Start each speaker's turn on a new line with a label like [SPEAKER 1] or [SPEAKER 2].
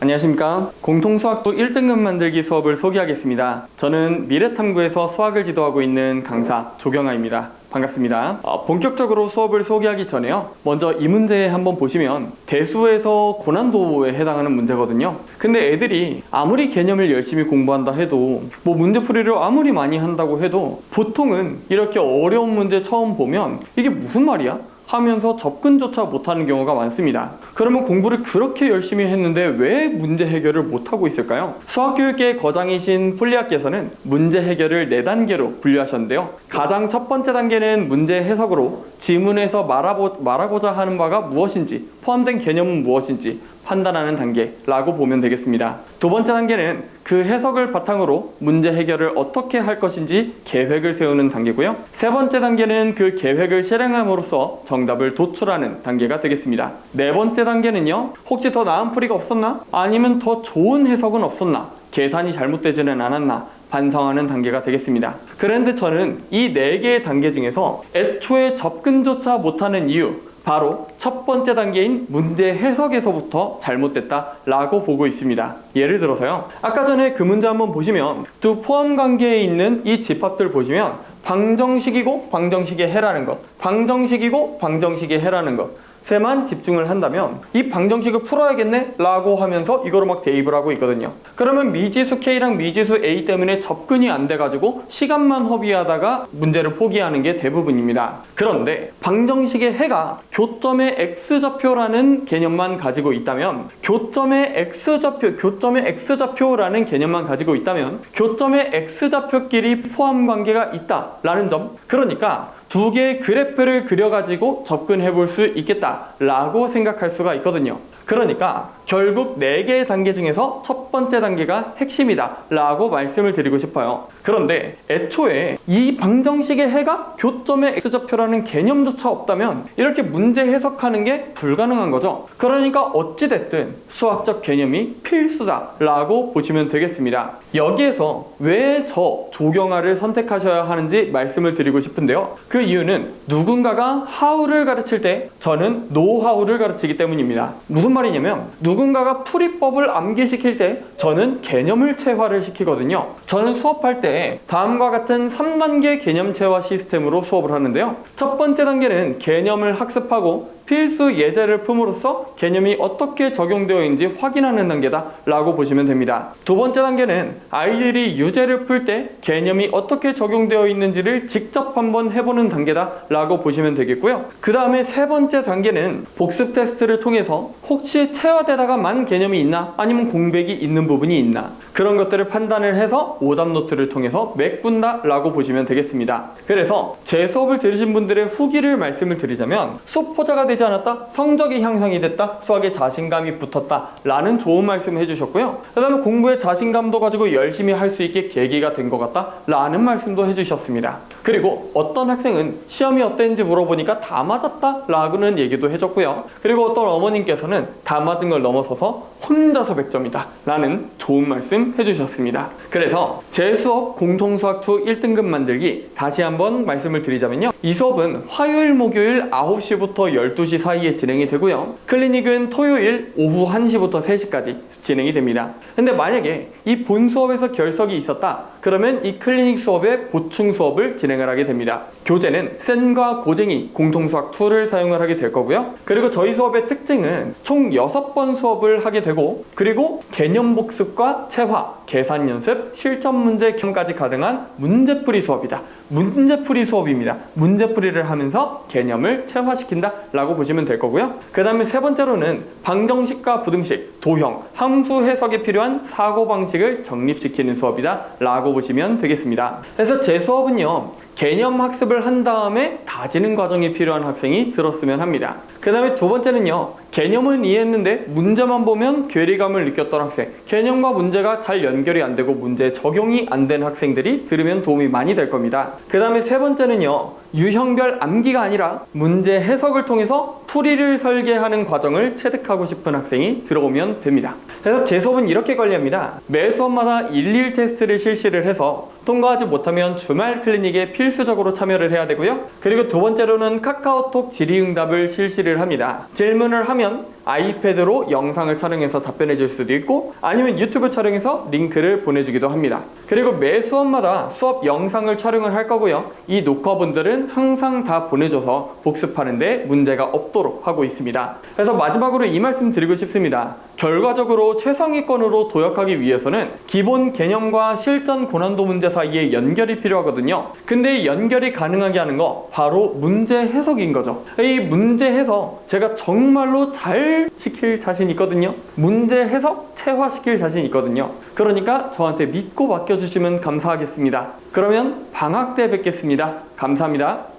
[SPEAKER 1] 안녕하십니까. 공통수학부 1등급 만들기 수업을 소개하겠습니다. 저는 미래탐구에서 수학을 지도하고 있는 강사 조경아입니다. 반갑습니다. 본격적으로 수업을 소개하기 전에요, 먼저 이 문제 한번 보시면 대수에서 고난도에 해당하는 문제거든요. 근데 애들이 아무리 개념을 열심히 공부한다 해도 문제풀이를 아무리 많이 한다고 해도 보통은 이렇게 어려운 문제 처음 보면 이게 무슨 말이야? 하면서 접근조차 못하는 경우가 많습니다. 그러면 공부를 그렇게 열심히 했는데 왜 문제 해결을 못하고 있을까요? 수학교육계의 거장이신 폴리아께서는 문제 해결을 4단계로 분류하셨는데요. 가장 첫 번째 단계는 문제 해석으로 지문에서 말하고자 하는 바가 무엇인지, 포함된 개념은 무엇인지 판단하는 단계라고 보면 되겠습니다. 두 번째 단계는 그 해석을 바탕으로 문제 해결을 어떻게 할 것인지 계획을 세우는 단계고요. 세 번째 단계는 그 계획을 실행함으로써 정답을 도출하는 단계가 되겠습니다. 네 번째 단계는요, 혹시 더 나은 풀이가 없었나? 아니면 더 좋은 해석은 없었나? 계산이 잘못되지는 않았나? 반성하는 단계가 되겠습니다. 그런데 저는 이 4개의 단계 중에서 애초에 접근조차 못하는 이유, 바로 첫 번째 단계인 문제 해석에서부터 잘못됐다 라고 보고 있습니다. 예를 들어서요, 아까 전에 그 문제 한번 보시면 두 포함 관계에 있는 이 집합들 보시면 방정식이고 방정식의 해라는 것, 방정식이고 방정식의 해라는 것 세만 집중을 한다면 이 방정식을 풀어야겠네 라고 하면서 이거로 막 대입을 하고 있거든요. 그러면 미지수 K랑 미지수 A 때문에 접근이 안 돼가지고 시간만 허비하다가 문제를 포기하는 게 대부분입니다. 그런데 방정식의 해가 교점의 X좌표라는 개념만 가지고 있다면, 교점의 X좌표라는 개념만 가지고 있다면 교점의 X좌표끼리 포함 관계가 있다라는 점, 그러니까 두 개의 그래프를 그려가지고 접근해 볼 수 있겠다라고 생각할 수가 있거든요. 그러니까 결국 4개의 단계 중에서 첫 번째 단계가 핵심이다 라고 말씀을 드리고 싶어요. 그런데 애초에 이 방정식의 해가 교점의 X좌표라는 개념조차 없다면 이렇게 문제 해석하는 게 불가능한 거죠. 그러니까 어찌됐든 수학적 개념이 필수다 라고 보시면 되겠습니다. 여기에서 왜 저 조경아를 선택하셔야 하는지 말씀을 드리고 싶은데요. 그 이유는 누군가가 how를 가르칠 때 저는 know-how를 가르치기 때문입니다. 무슨 말이냐면, 누군가가 풀이법을 암기시킬 때 저는 개념을 체화를 시키거든요. 저는 수업할 때 다음과 같은 3단계 개념 체화 시스템으로 수업을 하는데요. 첫 번째 단계는 개념을 학습하고 필수 예제를 품으로써 개념이 어떻게 적용되어 있는지 확인하는 단계다 라고 보시면 됩니다. 두 번째 단계는 아이들이 유제를 풀 때 개념이 어떻게 적용되어 있는지를 직접 한번 해보는 단계다 라고 보시면 되겠고요. 그 다음에 세 번째 단계는 복습 테스트를 통해서 혹시 체화되다가 개념이 있나, 아니면 공백이 있는 부분이 있나, 그런 것들을 판단을 해서 오답 노트를 통해서 메꾼다 라고 보시면 되겠습니다. 그래서 제 수업을 들으신 분들의 후기를 말씀을 드리자면, 수포자가 되지 않았다, 성적이 향상이 됐다, 수학에 자신감이 붙었다 라는 좋은 말씀을 해주셨고요. 그 다음에 공부에 자신감도 가지고 열심히 할 수 있게 계기가 된 것 같다 라는 말씀도 해주셨습니다. 그리고 어떤 학생은 시험이 어땠는지 물어보니까 다 맞았다 라고는 얘기도 해줬고요. 그리고 어떤 어머님께서는 다 맞은 걸 넘어서서 혼자서 100점이다 라는 좋은 말씀 해주셨습니다. 그래서 제 수업 공통수학2 1등급 만들기 다시 한번 말씀을 드리자면요, 이 수업은 화요일 목요일 9시부터 12시 사이에 진행이 되고요, 클리닉은 토요일 오후 1시부터 3시까지 진행이 됩니다. 근데 만약에 이 본 수업에서 결석이 있었다 그러면 이 클리닉 수업의 보충 수업을 진행을 하게 됩니다. 교재는 센과 고쟁이 공통수학2를 사용을 하게 될 거고요. 그리고 저희 수업의 특징은 총 6번 수업을 하게 되고, 그리고 개념 복습과 체화, 계산 연습, 실전 문제 겸까지 가능한 문제풀이 수업이다. 문제풀이 수업입니다. 문제풀이를 하면서 개념을 체화시킨다 라고 보시면 될 거고요. 그 다음에 세 번째로는 방정식과 부등식, 도형, 함수 해석에 필요한 사고방식을 정립시키는 수업이다 라고 보시면 되겠습니다. 그래서 제 수업은요, 개념 학습을 한 다음에 다지는 과정이 필요한 학생이 들었으면 합니다. 그 다음에 두 번째는요, 개념은 이해했는데 문제만 보면 괴리감을 느꼈던 학생, 개념과 문제가 잘 연결이 안 되고 문제 적용이 안 된 학생들이 들으면 도움이 많이 될 겁니다. 그 다음에 세 번째는요, 유형별 암기가 아니라 문제 해석을 통해서 풀이를 설계하는 과정을 체득하고 싶은 학생이 들어오면 됩니다. 그래서 제 수업은 이렇게 관리합니다. 매 수업마다 일일 테스트를 실시를 해서 통과하지 못하면 주말 클리닉에 필수적으로 참여를 해야 되고요. 그리고 두 번째로는 카카오톡 질의응답을 실시를 합니다. 질문을 하면 아이패드로 영상을 촬영해서 답변해 줄 수도 있고 아니면 유튜브 촬영해서 링크를 보내주기도 합니다. 그리고 매 수업마다 수업 영상을 촬영을 할 거고요. 이 녹화본들은 항상 다 보내줘서 복습하는데 문제가 없도록 하고 있습니다. 그래서 마지막으로 이 말씀 드리고 싶습니다. 결과적으로 최상위권으로 도약하기 위해서는 기본 개념과 실전 고난도 문제 사이에 연결이 필요하거든요. 근데 이 연결이 가능하게 하는 거 바로 문제 해석인 거죠. 이 문제 해석 제가 정말로 잘 시킬 자신 있거든요. 문제 해석 체화시킬 자신 있거든요. 그러니까 저한테 믿고 맡겨주시면 감사하겠습니다. 그러면 방학 때 뵙겠습니다. 감사합니다.